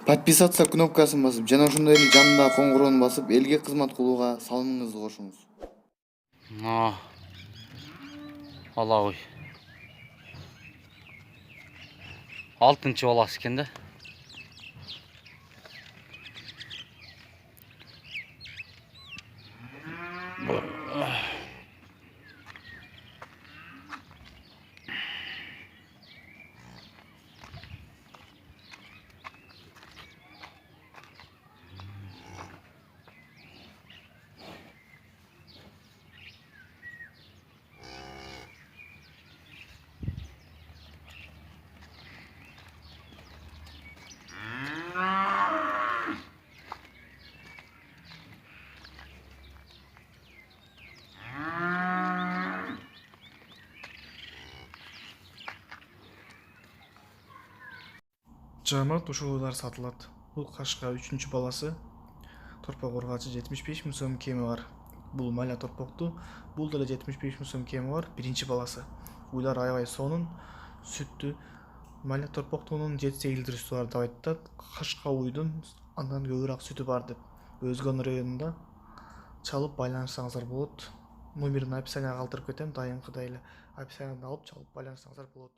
Подписаться кнопкасын басып, жана ошондой эле жанындагы коңгуроonu басып, элге кызмат кылууга салымыңызды кошуңуз. Алабый. 6-чы баласы экен да. Жамат ушул уйлар сатылат. Бул кашка 3-чү баласы. Торпок ургачы 75 миң сом кеми бар. Бул Маля торпокту. Бул деле 75 миң сом кеми бар. 1-чи баласы. Уйлар аябай сонун. Сүттү Маля торпоктунун 7-8 литрси бар деп айтат. Кашка уйдун андан көбүрөөк сүтү бар деп. Өзгөн районунда чалып байланышсаңыздар болот. Номерин описанияга калтырып кетем. Дайымкыдай эле описаниядан алып чалып байланышсаңыздар болот.